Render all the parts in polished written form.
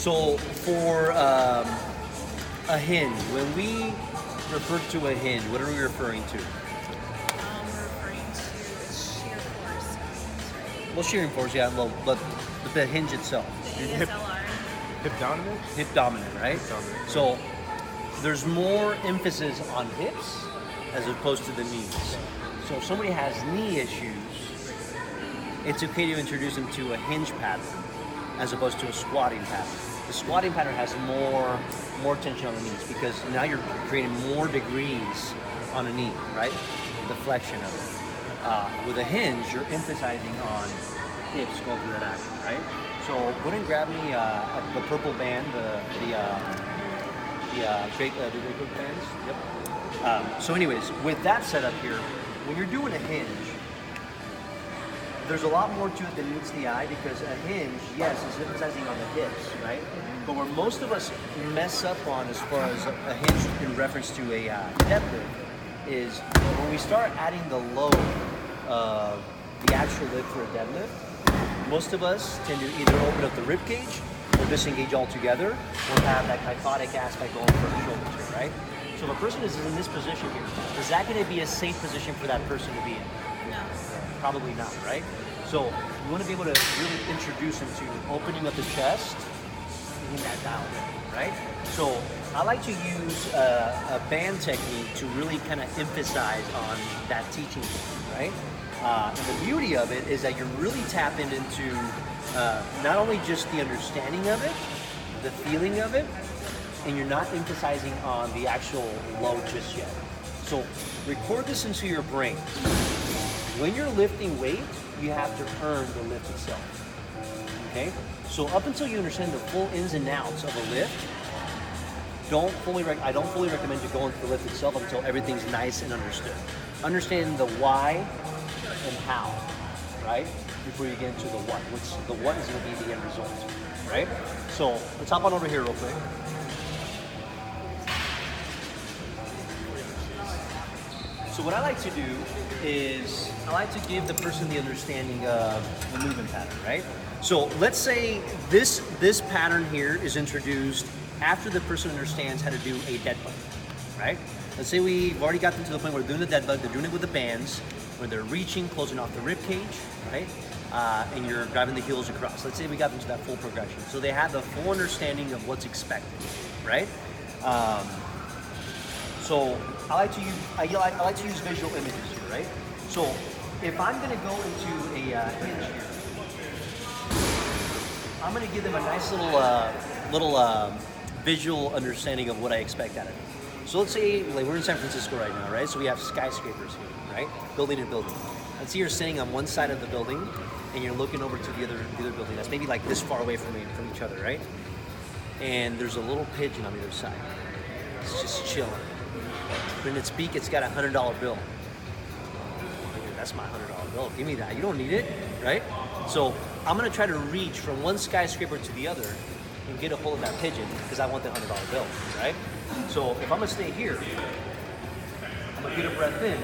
So for a hinge, when we refer to a hinge, what are we referring to? We're referring to shear force. Well, shearing force, yeah, well, but the hinge itself. The ESLR. Hip dominant? Hip dominant, right? Hip dominant. So there's more emphasis on hips as opposed to the knees. So if somebody has knee issues, it's okay to introduce them to a hinge pattern as opposed to a squatting pattern. The squatting pattern has more tension on the knees because now you're creating more degrees on a knee, right? The flexion of it. With a hinge, you're emphasizing on hips going through that action, right? So go ahead and grab me the purple band, the Great Cook bands. Yep. So anyways, with that setup here, when you're doing a hinge, there's a lot more to it than meets the eye because a hinge, yes, is emphasizing on the hips, right? But where most of us mess up on as far as a hinge in reference to a deadlift is when we start adding the load of the actual lift for a deadlift, most of us tend to either open up the rib cage or disengage altogether or have that kyphotic aspect going for the shoulders here, right? So if a person is in this position here, is that going to be a safe position for that person to be in? No. Probably not, right? So you want to be able to really introduce them to opening up the chest, getting that dialed in, right? So I like to use a band technique to really kind of emphasize on that teaching, right? And the beauty of it is that you're really tapping into not only just the understanding of it, the feeling of it, and you're not emphasizing on the actual load just yet. So record this into your brain. When you're lifting weight, you have to earn the lift itself. Okay? So up until you understand the full ins and outs of a lift, I don't fully recommend you going to the lift itself until everything's nice and understood. Understand the why and how, right? Before you get into the what, which the what is going to be the end result, right? So let's hop on over here real quick. So what I like to do is I like to give the person the understanding of the movement pattern, right? So let's say this pattern here is introduced after the person understands how to do a deadlift, right? Let's say we've already got them to the point where they're doing the deadlift, they're doing it with the bands, where they're reaching, closing off the rib cage, right? And you're driving the heels across. Let's say we got them to that full progression. So they have the full understanding of what's expected, right? So I like to use visual images here, right? So if I'm going to go into a hinge here, I'm going to give them a nice little visual understanding of what I expect out of it. So let's say like we're in San Francisco right now, right? So we have skyscrapers here, right? Building to building. Let's say you're sitting on one side of the building and you're looking over to the other building that's maybe like this far away from each other, right? And there's a little pigeon on the other side. It's just chilling. But in its beak, it's got a $100 bill. That's my $100 bill. Give me that. You don't need it, right? So I'm gonna try to reach from one skyscraper to the other and get a hold of that pigeon because I want the $100 bill, right? So if I'm gonna stay here, I'm gonna get a breath in,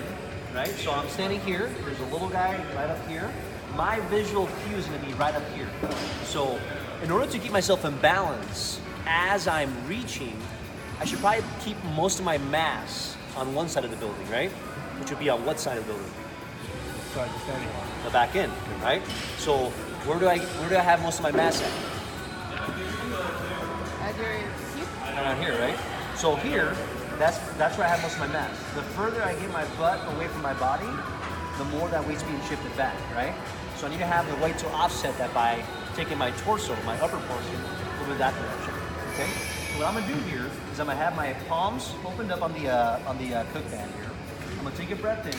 right? So I'm standing here. There's a little guy right up here. My visual cue is gonna be right up here. So in order to keep myself in balance as I'm reaching, I should probably keep most of my mass on one side of the building, right? Which would be on what side of the building? Side to standing on. The back end, right? So where do I have most of my mass at? At your hip? Around here, right? So here, that's where I have most of my mass. The further I get my butt away from my body, the more that weight's being shifted back, right? So I need to have the weight to offset that by taking my torso, my upper portion, over that direction, okay? So what I'm gonna do here is I'm gonna have my palms opened up on the cook band here. I'm gonna take a breath in,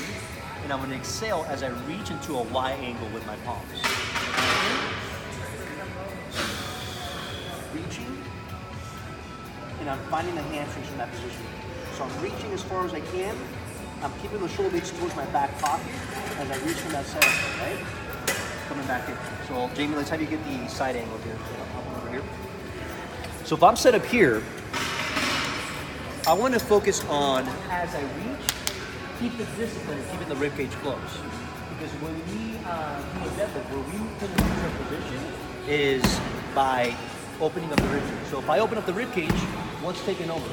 and I'm gonna exhale as I reach into a Y angle with my palms. Reaching, and I'm finding the hamstrings from that position. So I'm reaching as far as I can. I'm keeping the shoulder blades towards my back pocket as I reach from that side, right? Coming back in. So Jamie, let's have you get the side angle here. Over here. So if I'm set up here, I want to focus on, as I reach, keep the discipline and keeping the ribcage close. Because when we do a deadlift, where we put in a position is by opening up the rib cage. So if I open up the rib cage, what's taking over?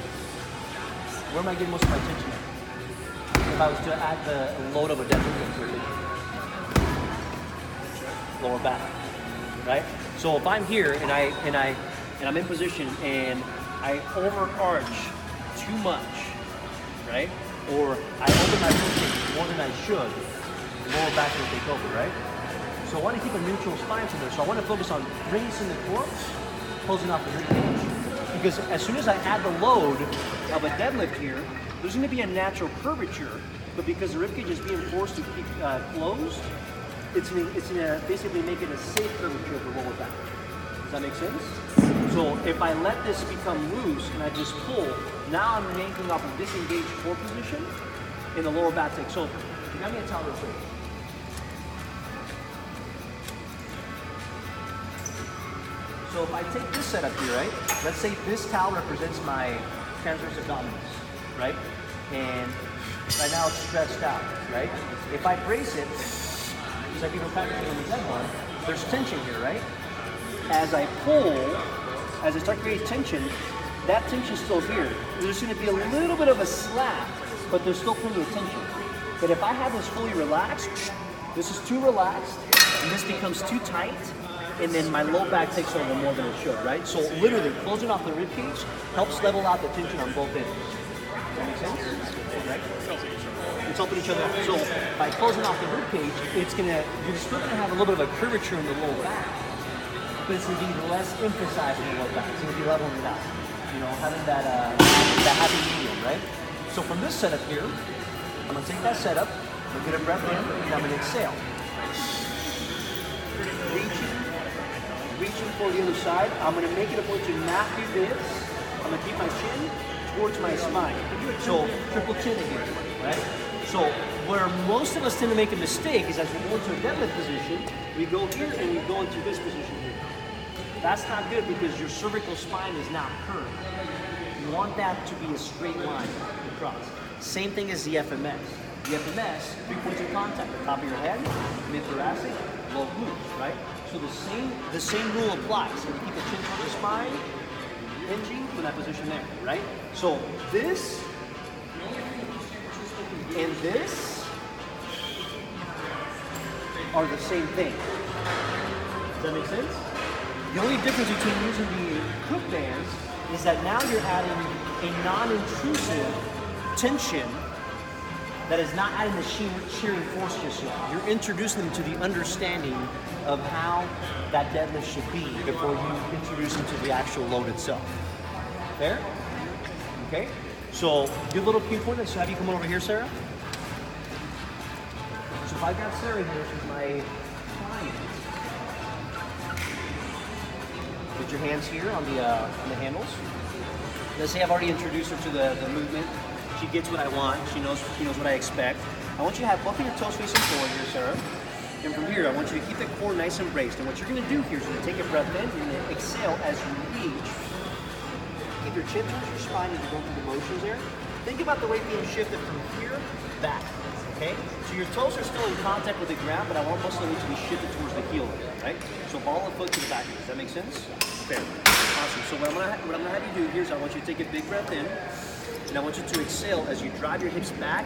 Where am I getting most of my tension at? If I was to add the load of a deadlift, lower back, right? So if I'm here and I'm in position and I overarch too much, right? Or I open my rib cage more than I should, the lower back will take over, right? So I want to keep a neutral spine from there. So I want to focus on releasing the core, closing off the rib cage. Because as soon as I add the load of a deadlift here, there's going to be a natural curvature, but because the rib cage is being forced to keep closed, it's going to basically make it a safe curvature of the lower back. Does that make sense? So if I let this become loose and I just pull, now I'm making off a disengaged core position and the lower back takes over. You got me a towel real quick. So if I take this setup here, right? Let's say this towel represents my transverse abdominals, right? And right now it's stretched out, right? If I brace it, because I've even practicing on the dead one, there's tension here, right? As I pull, as I start creating tension, that tension's still here. There's going to be a little bit of a slap, but there's still plenty of tension. But if I have this fully relaxed, this is too relaxed, and this becomes too tight, and then my low back takes over more than it should, right? So literally, closing off the rib cage helps level out the tension on both ends. Does that make sense? Right? It's helping each other out. So by closing off the rib cage, you're still gonna have a little bit of a curvature in the low back, but it's gonna be less emphasized in the low back. It's gonna be leveling it out. You know, having that happy medium, right? So from this setup here, I'm gonna take that setup, I'm gonna get a breath in, and I'm gonna exhale. Reaching for the other side. I'm going to make it a point to not do this. I'm going to keep my chin towards my spine. So triple chin again, right? So where most of us tend to make a mistake is as we go into a deadlift position, we go here and we go into this position here. That's not good because your cervical spine is now curved. You want that to be a straight line across. Same thing as the FMS. The FMS, 3 points of contact, the top of your head, mid-thoracic, low glutes, right? So the same rule applies. So you keep the chin towards the spine, hinging from that position there, right? So this and this are the same thing. Does that make sense? The only difference between using the cook bands is that now you're adding a non-intrusive tension that is not adding the shearing force just yet. You're introducing them to the understanding of how that deadlift should be before you introduce them to the actual load itself. Fair? Okay? So, good little key point. Let's have you come over here, Sarah. So if I got Sarah here, she's my client. Put your hands here on the handles. Let's say I've already introduced her to the movement. She gets what I want. She knows what I expect. I want you to have both of your toes facing forward here, Sarah. And from here, I want you to keep the core nice and braced. And what you're going to do here is you're going to take a breath in. You're going to exhale as you reach. Keep your chin towards your spine as you go through the motions there. Think about the weight being shifted from here back. Okay? So your toes are still in contact with the ground, but I want most of them to be shifted towards the heel, right? So ball the foot to the back. Does that make sense? Fair. Awesome. So what I'm gonna have you do here is I want you to take a big breath in. And I want you to exhale as you drive your hips back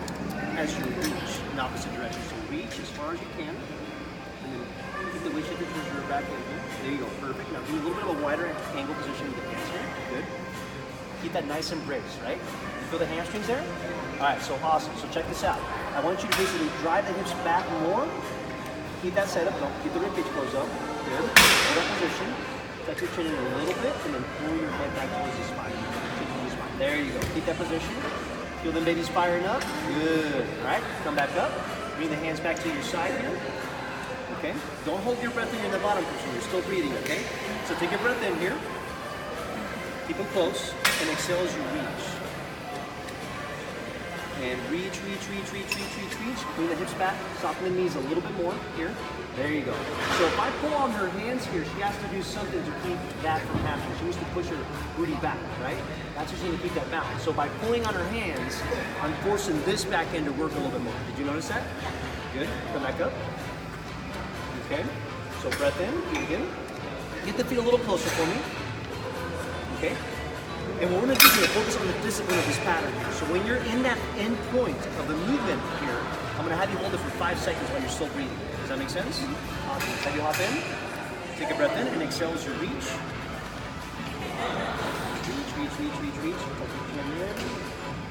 as you reach in opposite direction. So reach as far as you can. And then keep the weight shifted towards your back ankle. There you go, perfect. Now do a little bit of a wider angle position with the hands here. Good. Keep that nice and braced, right? You feel the hamstrings there? All right, so awesome. So check this out. I want you to basically drive the hips back more. Keep that set up. Don't keep the ribcage closed up. Good. Hold that position. Tuck your chin in a little bit and then pull your head back towards the spine. There you go. Keep that position. Feel them babies firing up. Good. All right. Come back up. Bring the hands back to your side here. Okay. Don't hold your breath in the bottom position. You're still breathing. Okay. So take a breath in here. Keep them close and exhale as you reach. And reach. Bring the hips back. Soften the knees a little bit more here. There you go. So if I pull on her hands here, she has to do something to keep that from happening. She needs to push her booty back, right? That's what's going to keep that balance. So by pulling on her hands, I'm forcing this back end to work a little bit more. Did you notice that? Good. Come back up. Okay. So breath in. Breathe in. Get the feet a little closer for me. okay? And what we're gonna do is focus on the discipline of this pattern here. So when you're in that end point of the movement here, I'm gonna have you hold it for 5 seconds while you're still breathing. Does that make sense? Awesome. Have you hop in, take a breath in, and exhale as you reach. Reach.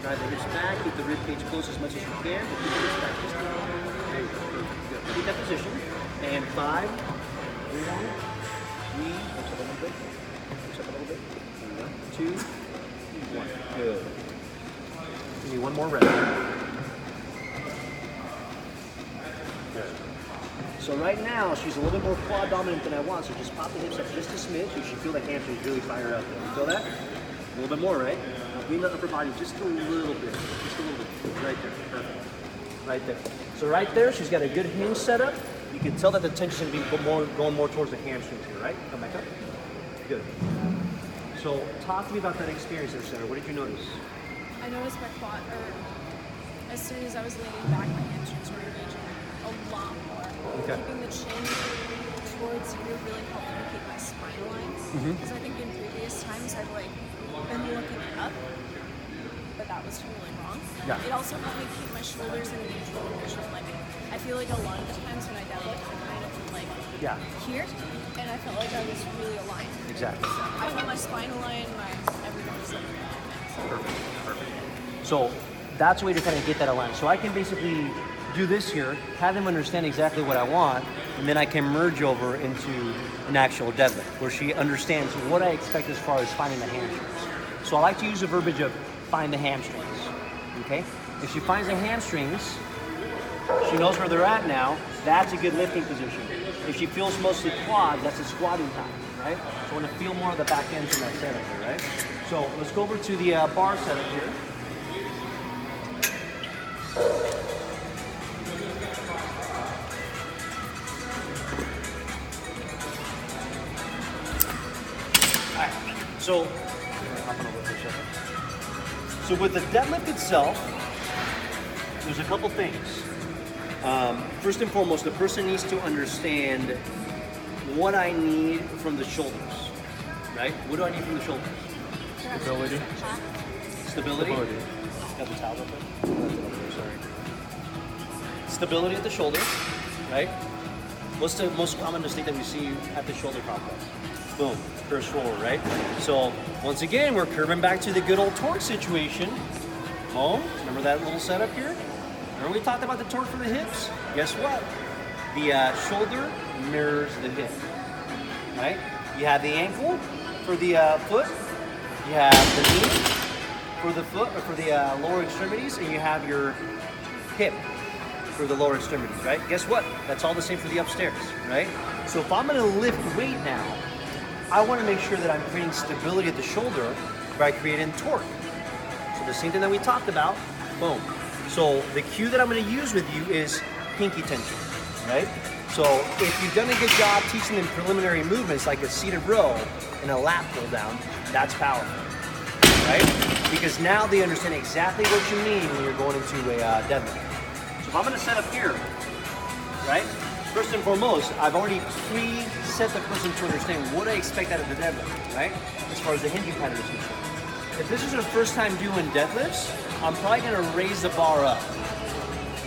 Drive the hips back, keep the rib cage close as much as you can, but keep the hips back just a little bit. There you go, perfect, good. Keep that position. And 5, 3, push up a little bit, 2, 1, good. Give me one more rep. Good. So right now, she's a little bit more quad dominant than I want, so just pop the hips up just a smidge. You should feel the hamstrings really fire up there. You feel that? A little bit more, right? Now bring the upper body just a little bit. Right there, perfect. Right there. So right there, she's got a good hinge setup. You can tell that the tension is going more towards the hamstrings here, right? Come back up. Good. So talk to me about that experience there, Sarah. What did you notice? I noticed my quad, or as soon as I was leaning back, my hamstrings were engaging a lot more. Okay. Keeping the chin towards you really helped me keep my spine aligned. Because I think in previous times I've like been looking up, but that was totally wrong. Yeah. It also helped me keep my shoulders in a neutral position. Like I feel like a lot of the times when I deadlift, I kind of like here, and I felt like I was really aligned. Exactly. So I felt my spine aligned, my everything was like Perfect. So that's a way to kind of get that aligned. So I can basically do this here, have them understand exactly what I want, and then I can merge over into an actual deadlift where she understands what I expect as far as finding the hamstrings. So I like to use the verbiage of find the hamstrings, okay? If she finds the hamstrings, she knows where they're at now, that's a good lifting position. If she feels mostly quad, that's a squatting time, right? So I want to feel more of the back end from that setup here, right? So let's go over to the bar setup here. Alright, so with the deadlift itself, there's a couple things. First and foremost, the person needs to understand what I need from the shoulders, right? What do I need from the shoulders? Stability. Got the towel up there? Sorry. Stability at the shoulder, right? What's the most common mistake that we see at the shoulder complex? Boom, curves forward, right? So once again, we're curving back to the good old torque situation. Boom, remember that little setup here? Remember we talked about the torque for the hips? Guess what? The shoulder mirrors the hip, right? You have the ankle for the foot, you have the knee for the foot, or for the lower extremities, and you have your hip for the lower extremities, right? Guess what? That's all the same for the upstairs, right? So if I'm gonna lift weight now, I wanna make sure that I'm creating stability at the shoulder by creating torque. So the same thing that we talked about, boom. So the cue that I'm gonna use with you is pinky tension, right? So if you've done a good job teaching them preliminary movements like a seated row and a lat pull down, that's powerful, right? Because now they understand exactly what you mean when you're going into a deadlift. So if I'm gonna set up here, right? First and foremost, I've already pre-set the person to understand what I expect out of the deadlift, right? As far as the hinging pattern is concerned. If this is your first time doing deadlifts, I'm probably gonna raise the bar up,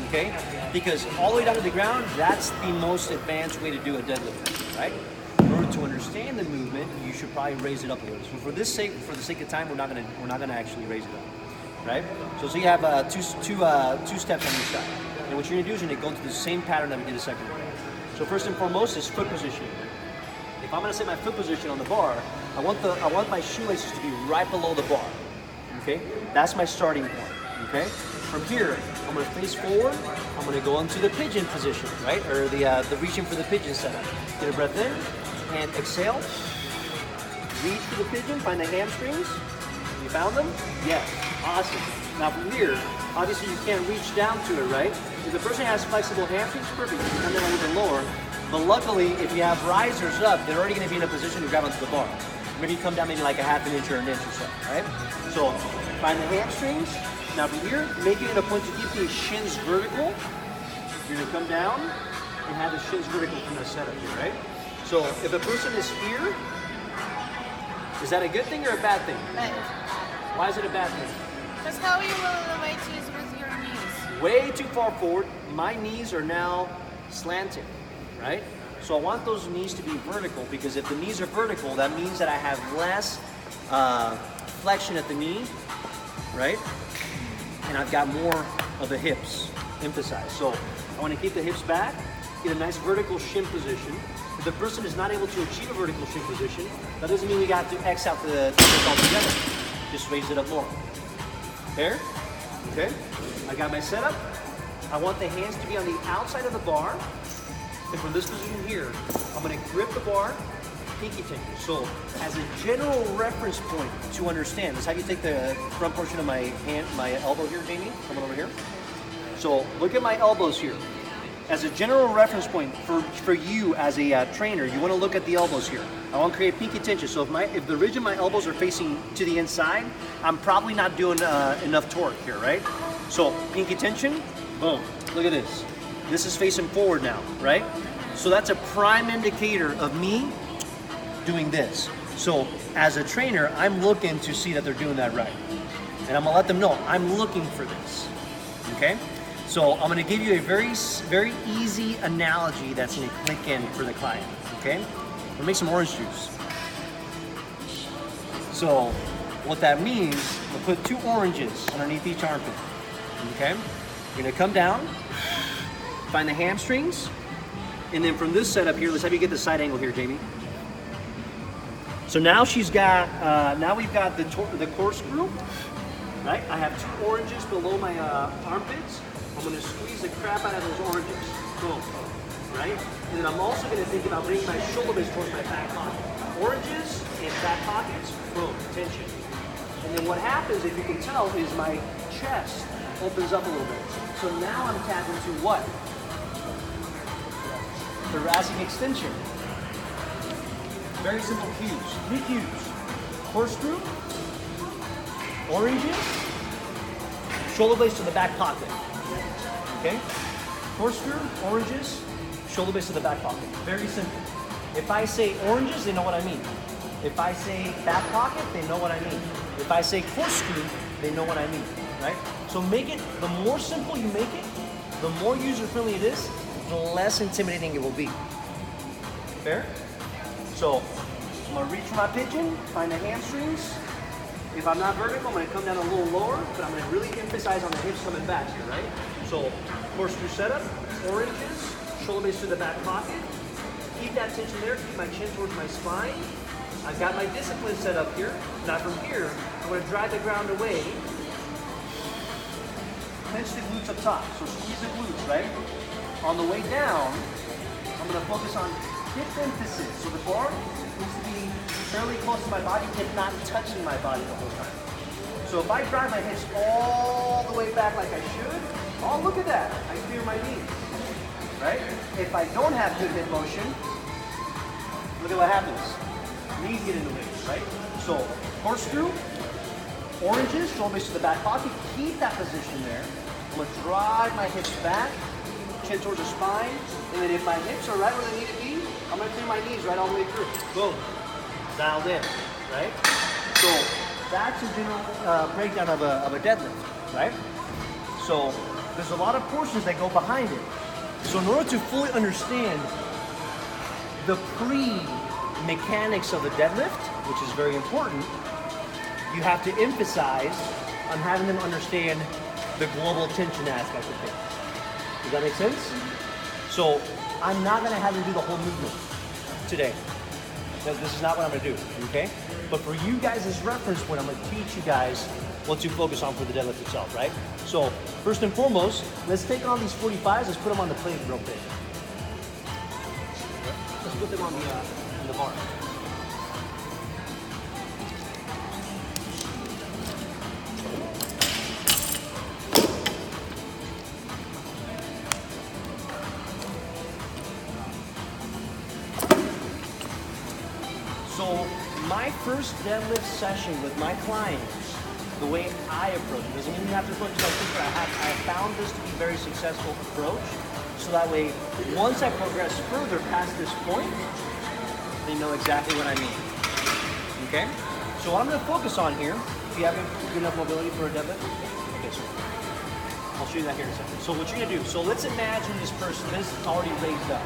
okay? Because all the way down to the ground, that's the most advanced way to do a deadlift, right? In order to understand the movement, you should probably raise it up a little. So for the sake of time, we're not gonna actually raise it up, right? So you have two steps on each side, and what you're gonna do is you're gonna go into the same pattern that we did a second ago. So first and foremost is foot position. If I'm gonna set my foot position on the bar, I want my shoelaces to be right below the bar. Okay, that's my starting point. Okay, from here I'm gonna face forward. I'm gonna go into the pigeon position, right, or the reaching for the pigeon setup. Get a breath in and exhale. Reach for the pigeon. Find the hamstrings. You found them? Yes. Awesome. Now from here, obviously you can't reach down to it, right? If the person has flexible hamstrings, perfect. You can come down a little bit lower. But luckily, if you have risers up, they're already going to be in a position to grab onto the bar. Maybe come down maybe like a half an inch or an inch or so, right? So find the hamstrings. Now from here, make it a point to keep the shins vertical. You're going to come down and have the shins vertical from the setup here, right? So if a person is here, Is that a good thing or a bad thing? But Why is it a bad thing? that's how you will elevate is with your knees. Way too far forward. My knees are now slanted, right? So I want those knees to be vertical, because if the knees are vertical, that means that I have less flexion at the knee, right? And I've got more of the hips emphasized. So I want to keep the hips back, get a nice vertical shin position. If the person is not able to achieve a vertical shin position, that doesn't mean we got to X out the hips altogether. Just raise it up more. There? Okay. I got my setup. I want the hands to be on the outside of the bar. And from this position here, I'm going to grip the bar, pinky tension. So as a general reference point to understand, this is how you take the front portion of my hand, my elbow here, Jamie. Come on over here. So look at my elbows here. As a general reference point for you as a trainer, you want to look at the elbows here. I want to create pinky tension. So if the ridge of my elbows are facing to the inside, I'm probably not doing enough torque here, right? So pinky tension, boom. Look at this. This is facing forward now, right? So that's a prime indicator of me doing this. So as a trainer, I'm looking to see that they're doing that right. And I'm gonna let them know I'm looking for this, okay? So I'm gonna give you a very, very easy analogy that's gonna click in for the client, okay? We'll make some orange juice. So what that means, we'll put 2 oranges underneath each armpit, okay? You're gonna come down, find the hamstrings, and then from this setup here, let's have you get the side angle here, Jamie. So now she's got, now we've got the corkscrew, right? I have 2 oranges below my armpits. I'm gonna squeeze the crap out of those oranges, boom, right? And then I'm also gonna think about bringing my shoulder blades towards my back pocket. Oranges and back pockets, boom, tension. And then what happens, if you can tell, is my chest opens up a little bit. So now I'm tapping to what? Thoracic extension. Very simple cues. 3 cues. Corkscrew, oranges, shoulder blades to the back pocket. Okay? Corkscrew, oranges, shoulder blades to the back pocket. Very simple. If I say oranges, they know what I mean. If I say back pocket, they know what I mean. If I say corkscrew, they know what I mean, right? So make it, the more simple you make it, the more user-friendly it is, the less intimidating it will be. Fair? So I'm gonna reach for my pigeon, find the hamstrings. If I'm not vertical, I'm gonna come down a little lower, but I'm gonna really emphasize on the hips coming back here, right? So corkscrew setup, oranges, shoulder blades to the back pocket. Keep that tension there, keep my chin towards my spine. I've got my discipline set up here. Now from here, I'm gonna drive the ground away. Clench the glutes up top, so squeeze the glutes, right? On the way down, I'm gonna focus on hip emphasis. So the bar needs to be fairly close to my body, if not touching my body the whole time. So if I drive my hips all the way back like I should, oh, look at that, I clear my knees, right? If I don't have good hip motion, look at what happens. Knees get in the way, right? So corkscrew, oranges, shoulder blades to the back pocket, keep that position there. I'm gonna drive my hips back, chin towards the spine, and then if my hips are right where they need to be, I'm gonna clear my knees right all the way through. Boom, dialed in, right? So that's a general breakdown of a deadlift, right? So there's a lot of portions that go behind it. So in order to fully understand the pre-mechanics of the deadlift, which is very important, you have to emphasize on having them understand the global tension aspect of things. Does that make sense? So I'm not gonna have you do the whole movement today. This is not what I'm gonna do, okay? But for you guys as reference point, I'm gonna teach you guys what to focus on for the deadlift itself, right? So first and foremost, let's take on these 45s, let's put them on the plate real quick. Let's put them on the bar. So my first deadlift session with my clients, the way I approach it, doesn't mean you have to approach it like this, but I have found this to be a very successful approach. So that way, once I progress further past this point, they know exactly what I mean. Okay? So what I'm going to focus on here, if you have good enough mobility for a deadlift, okay, so I'll show you that here in a second. So what you're going to do, so let's imagine this person is already raised up.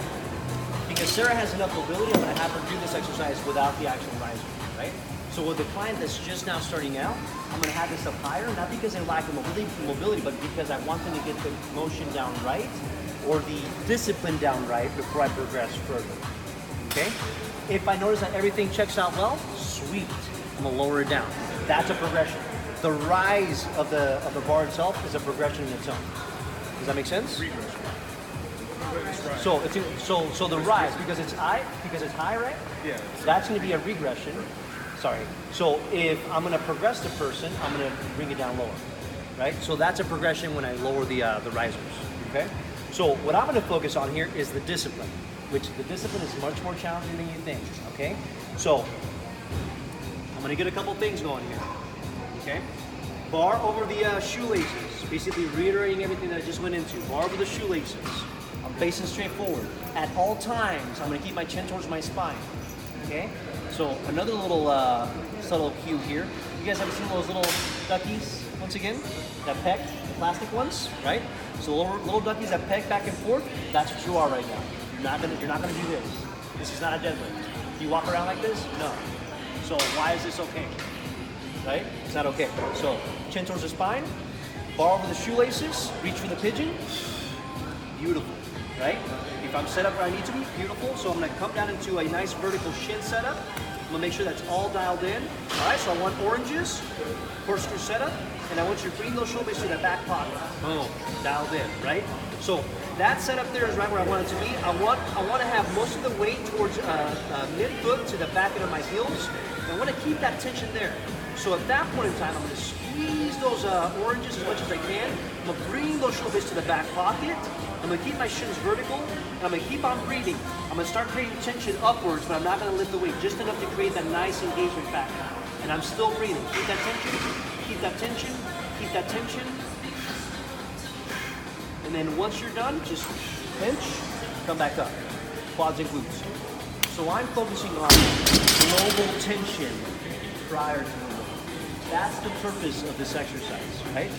Because Sarah has enough mobility, I'm going to have her do this exercise without the actual riser, right? So with the client that's just now starting out, I'm going to have this up higher, not because they lack the mobility, but because I want them to get the motion down right or the discipline down right before I progress further, okay? If I notice that everything checks out well, sweet, I'm going to lower it down. That's a progression. The rise of the bar itself is a progression in its own. Does that make sense? Regression. So so the rise because it's high, right? Yeah. That's going to be a regression. Sorry. So if I'm going to progress the person, I'm going to bring it down lower, right? So that's a progression when I lower the risers. Okay. So what I'm going to focus on here is the discipline, which the discipline is much more challenging than you think. Okay. So I'm going to get a couple things going here. Okay. Bar over the shoelaces, basically reiterating everything that I just went into. Bar over the shoelaces. I'm facing straight forward. At all times, I'm going to keep my chin towards my spine. Okay? So another little subtle cue here. You guys ever seen those little duckies, once again? That peck, the plastic ones, right? So little duckies that peck back and forth, that's what you are right now. You're not gonna do this. This is not a deadlift. Do you walk around like this? No. So why is this okay? Right? It's not okay. So chin towards the spine, bar over the shoelaces, reach for the pigeon. Beautiful, right? If I'm set up where I need to be, beautiful. So I'm gonna come down into a nice vertical shin setup. I'm gonna make sure that's all dialed in. All right, so I want oranges, corkscrew setup, and I want you to bring those shoulders to the back pocket. Boom, dialed in, right? So that setup there is right where I want it to be. I want to have most of the weight towards mid-foot to the back end of my heels. And I want to keep that tension there. So at that point in time, I'm going to squeeze those oranges as much as I can. I'm going to bring those shoulders to the back pocket. I'm going to keep my shins vertical, and I'm going to keep on breathing. I'm going to start creating tension upwards, but I'm not going to lift the weight, just enough to create that nice engagement factor. And I'm still breathing. Keep that tension, keep that tension, keep that tension. And then once you're done, just pinch, come back up. Quads and glutes. So I'm focusing on global tension prior to the weight. That's the purpose of this exercise, right?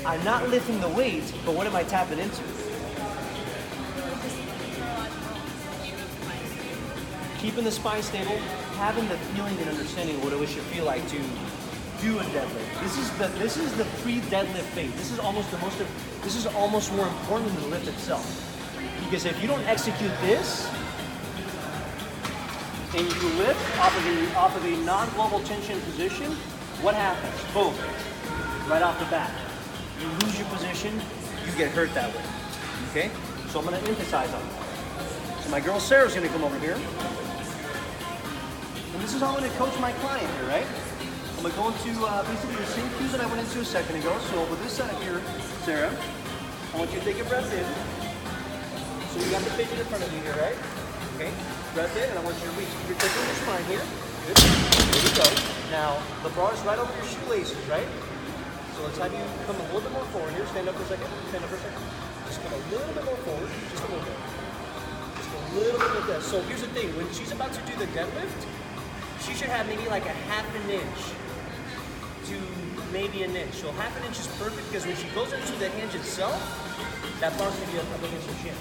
I'm not lifting the weight, but what am I tapping into? Keeping the spine stable, having the feeling and understanding of what it should feel like to do a deadlift. This is the pre-deadlift phase. This is almost more important than the lift itself. Because if you don't execute this and you lift off of a non-global tension position, what happens? Boom. Right off the bat. You lose your position, you get hurt that way. Okay? So I'm gonna emphasize on that. So my girl Sarah's gonna come over here. And this is how I'm gonna coach my client here, right? I'm gonna go into basically the same cues that I went into a second ago. So with this setup here, Sarah, I want you to take a breath in. So you got the pigeon in front of you here, right? Okay, breath in, and I want you to reach. You're taking your spine here. Good. Here we go. Now, the bar is right over your shoelaces, right? So let's have you come a little bit more forward here. Stand up for a second. Stand up for a second. Just come a little bit more forward. Just a little bit. Just a little bit like that. So here's the thing. When she's about to do the deadlift, she should have maybe like a half an inch to maybe an inch. So half an inch is perfect because when she goes into the hinge itself, that bar's gonna be up against her chin,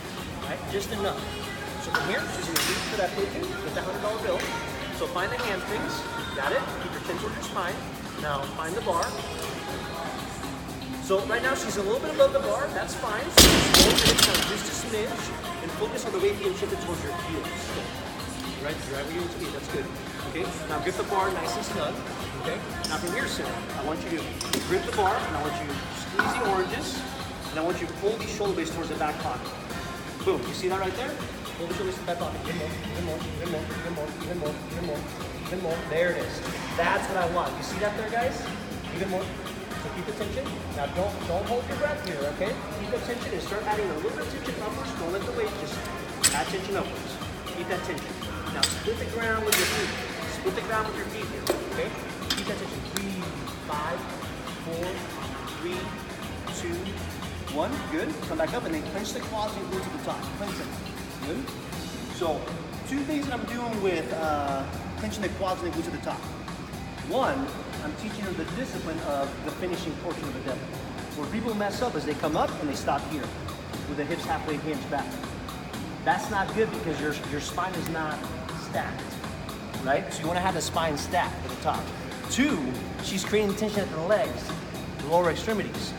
right? Just enough. So from here, she's gonna reach for that pigeon with the $100 bill. So find the hamstrings, got it? Keep your chin towards your spine. Now find the bar. So right now she's a little bit above the bar, that's fine. So just slow it down just a smidge and focus on the weight being shifted towards your heels. Right where you need to be, that's good. Okay, now grip the bar nice and snug. Okay, now from here, Sarah, I want you to grip the bar and I want you to squeeze the oranges and I want you to pull these shoulder blades towards the back pocket. Boom, you see that right there? Pull the shoulder blades to the back pocket. Even more, even more, even more, even more, even more, even more, even more. There it is. That's what I want. You see that there, guys? Even more. So keep the tension. Now don't hold your breath here, okay? Keep the tension and start adding a little bit of tension upwards. Don't let the weight just add tension upwards. Keep that tension. Now split the ground with your feet. Split the ground with your feet here, okay? Keep that tension. 3, 5, 4, 3, 2, 1. Good. Come back up and then clench the quads and glute to the top. Clench them. Good. So 2 things that I'm doing with clenching the quads and the glute to the top. One, I'm teaching her the discipline of the finishing portion of the deadlift. Where people mess up is they come up and they stop here with the hips halfway hinged back. That's not good because your spine is not stacked, right? So you want to have the spine stacked at the top. Two, she's creating tension at the legs, the lower extremities.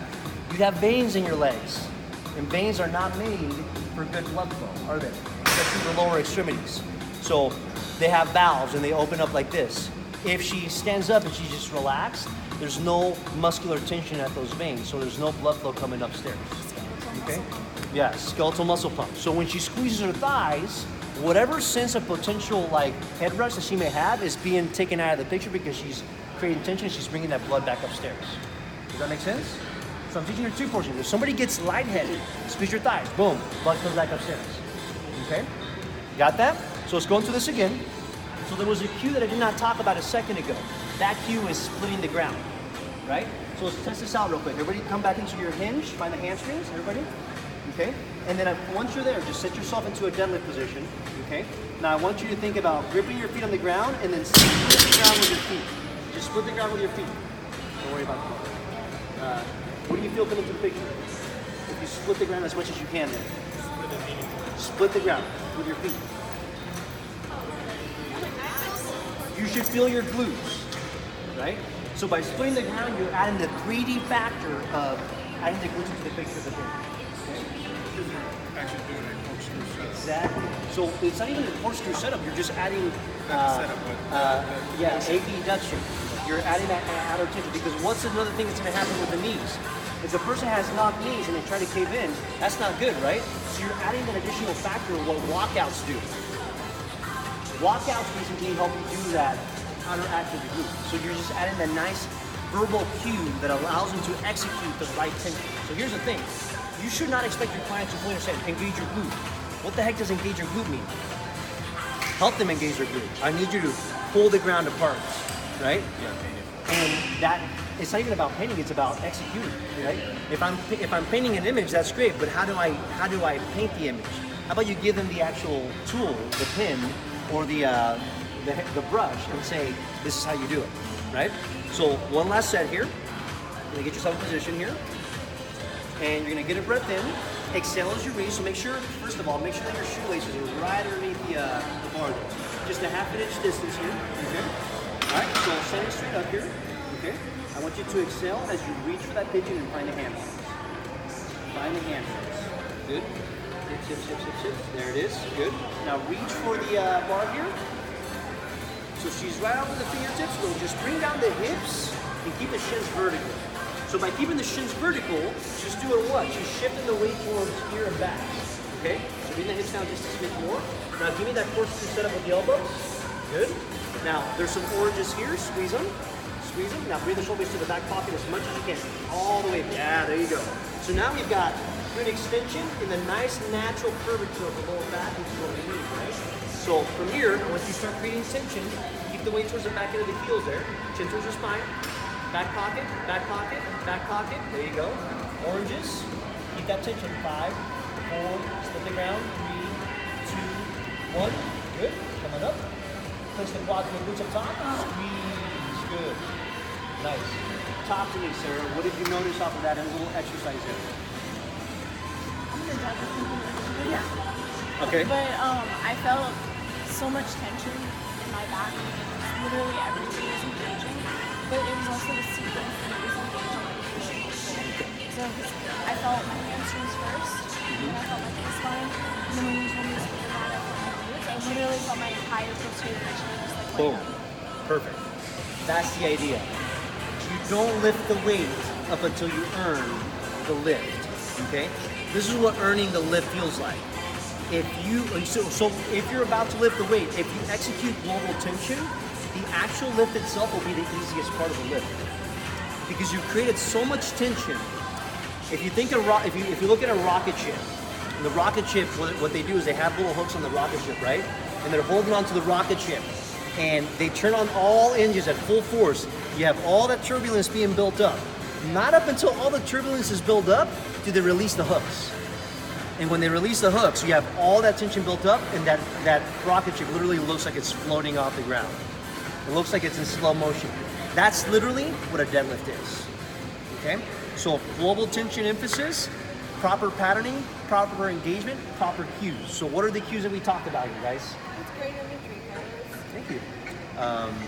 You have veins in your legs, and veins are not made for good blood flow, are they? Especially the lower extremities. So they have valves and they open up like this. If she stands up and she's just relaxed, there's no muscular tension at those veins, so there's no blood flow coming upstairs. Okay? Yeah, skeletal muscle pump. So when she squeezes her thighs, whatever sense of potential like head rush that she may have is being taken out of the picture because she's creating tension, she's bringing that blood back upstairs. Does that make sense? So I'm teaching her two portions. If somebody gets lightheaded, squeeze your thighs, boom, blood comes back upstairs. Okay? Got that? So let's go into this again. So there was a cue that I did not talk about a second ago. That cue is splitting the ground, right? So let's test this out real quick. Everybody come back into your hinge, find the hamstrings, everybody. Okay? And then once you're there, just set yourself into a deadlift position, okay? Now I want you to think about gripping your feet on the ground and then split the ground with your feet. Just split the ground with your feet. Don't worry about that. What do you feel coming to the picture? If you split the ground as much as you can there. Split the ground with your feet. You should feel your glutes, right? So by splitting the ground, you're adding the 3D factor of adding the glutes into the picture of the thing. Actually doing a corkscrew setup. Exactly. So it's not even a corkscrew setup. You're just adding, abduction. You're adding that outer tension because what's another thing that's going to happen with the knees? If the person has knocked knees and they try to cave in, that's not good, right? So you're adding that additional factor of what walkouts do. Walkouts basically help you do that counteractive glute. So you're just adding that nice verbal cue that allows them to execute the right tension. So here's the thing. You should not expect your client to fully understand, engage your glute. What the heck does engage your glute mean? Help them engage their glute. I need you to pull the ground apart, right? And that, it's not even about painting, it's about executing, right? If I'm painting an image, that's great, but how do I paint the image? How about you give them the actual tool, the pen, or the brush, and say, this is how you do it, right? So one last set here. You're gonna get yourself in position here. And you're gonna get a breath in. Exhale as you release. So make sure, first of all, make sure that your shoelaces are right underneath the bar there. Just a ½ inch distance here, okay? All right, so stand straight up here, okay? I want you to exhale as you reach for that pigeon and find the hamstrings. Find the hamstrings. Good. Hips, hips, hips, hips, hips. There it is, good. Now reach for the bar here. So she's right out with the fingertips. So just bring down the hips and keep the shins vertical. So by keeping the shins vertical, she's doing what? She's shifting the weight towards here and back. Okay? So bring the hips down just a smidge more. Now give me that corkscrew setup with the elbows. Good. Now there's some oranges here. Squeeze them. Squeeze them. Now bring the shoulders to the back pocket as much as you can. All the way. Yeah, there you go. So now we've got good extension and the nice natural curvature of the lower back, which is what we need, right? So from here, once you start creating tension, keep the weight towards the back end of the heels there. Chin towards your spine. Back pocket, back pocket, back pocket. There you go. Oranges. Keep that tension. 5, 4, split the ground. 3, 2, 1. Good. Coming up. Place the quads and the glutes up top. Squeeze. Good. Nice. Talk to me, Sarah. What did you notice off of that little exercise there? Yeah. Okay. But I felt so much tension in my back. Literally everything was engaging. But it was also the sequence that was engaging. So I felt my hamstrings first, and I felt my hip spine, and then when you told me to split that, I felt my glutes. I literally felt my entire posterior region just like Boom. light up. Perfect. That's the idea. You don't lift the weight up until you earn the lift. Okay? This is what earning the lift feels like. If you're about to lift the weight, if you execute global tension, the actual lift itself will be the easiest part of the lift because you created so much tension. If you think if you look at a rocket ship, and the rocket ship, what they do is they have little hooks on the rocket ship, right? And they're holding onto the rocket ship, and they turn on all engines at full force. You have all that turbulence being built up. Not up until all the turbulence is built up do they release the hooks. And when they release the hooks, you have all that tension built up, and that rocket ship literally looks like it's floating off the ground. It looks like it's in slow motion. That's literally what a deadlift is. Okay? So global tension emphasis, proper patterning, proper engagement, proper cues. So what are the cues that we talked about here, guys? That's great imagery, guys. Thank you.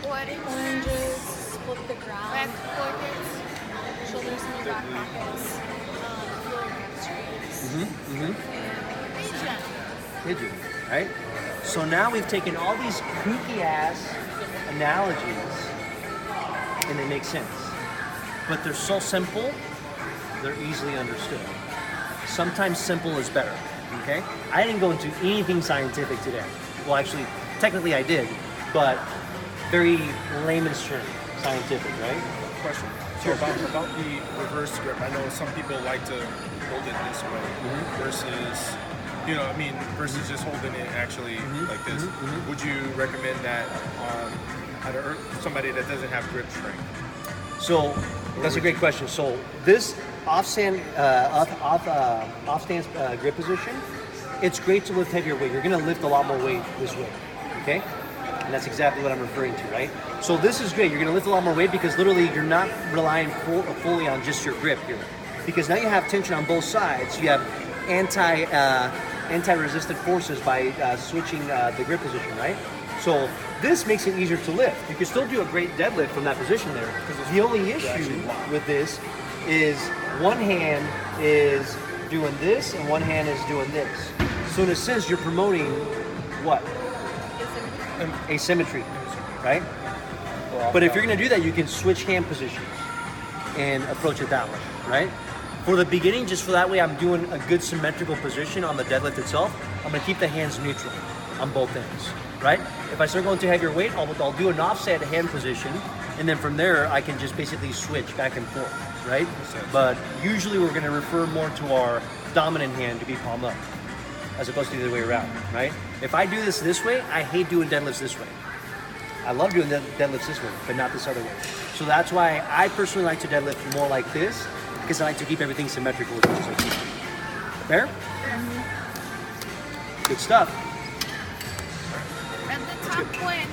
What is Oranges, split the ground, back pockets? shoulders in your back pockets, feel your hamstrings. Pigeon, right? So now we've taken all these kooky ass analogies and they make sense. But they're so simple, they're easily understood. Sometimes simple is better, okay? I didn't go into anything scientific today. Well, actually, technically I did, but very layman's term, scientific, right? Question. So about the reverse grip, I know some people like to hold it this way versus, versus just holding it actually like this. Would you recommend that on somebody that doesn't have grip strength? So that's a great question. So this off stance grip position, it's great to lift heavier weight. You're going to lift a lot more weight this way, okay? And that's exactly what I'm referring to, right? So this is great. You're going to lift a lot more weight because literally you're not relying fully on just your grip here. Because now you have tension on both sides. You have anti-resistant forces by switching the grip position, right? So this makes it easier to lift. You can still do a great deadlift from that position there. The only issue with this is one hand is doing this and one hand is doing this. So in a sense, you're promoting what? Asymmetry, right? But if you're gonna do that, you can switch hand positions and approach it that way, right? For the beginning, just for that way I'm doing a good symmetrical position on the deadlift itself, I'm gonna keep the hands neutral on both ends, right? If I start going to heavier weight, I'll do an offset hand position, and then from there, I can just basically switch back and forth, right? But usually we're gonna refer more to our dominant hand to be palm up, as opposed to the other way around, right? If I do this way, I hate doing deadlifts this way. I love doing deadlifts this way, but not this other way. So that's why I personally like to deadlift more like this, because I like to keep everything symmetrical as much as I can. Fair? Good stuff. At the top point,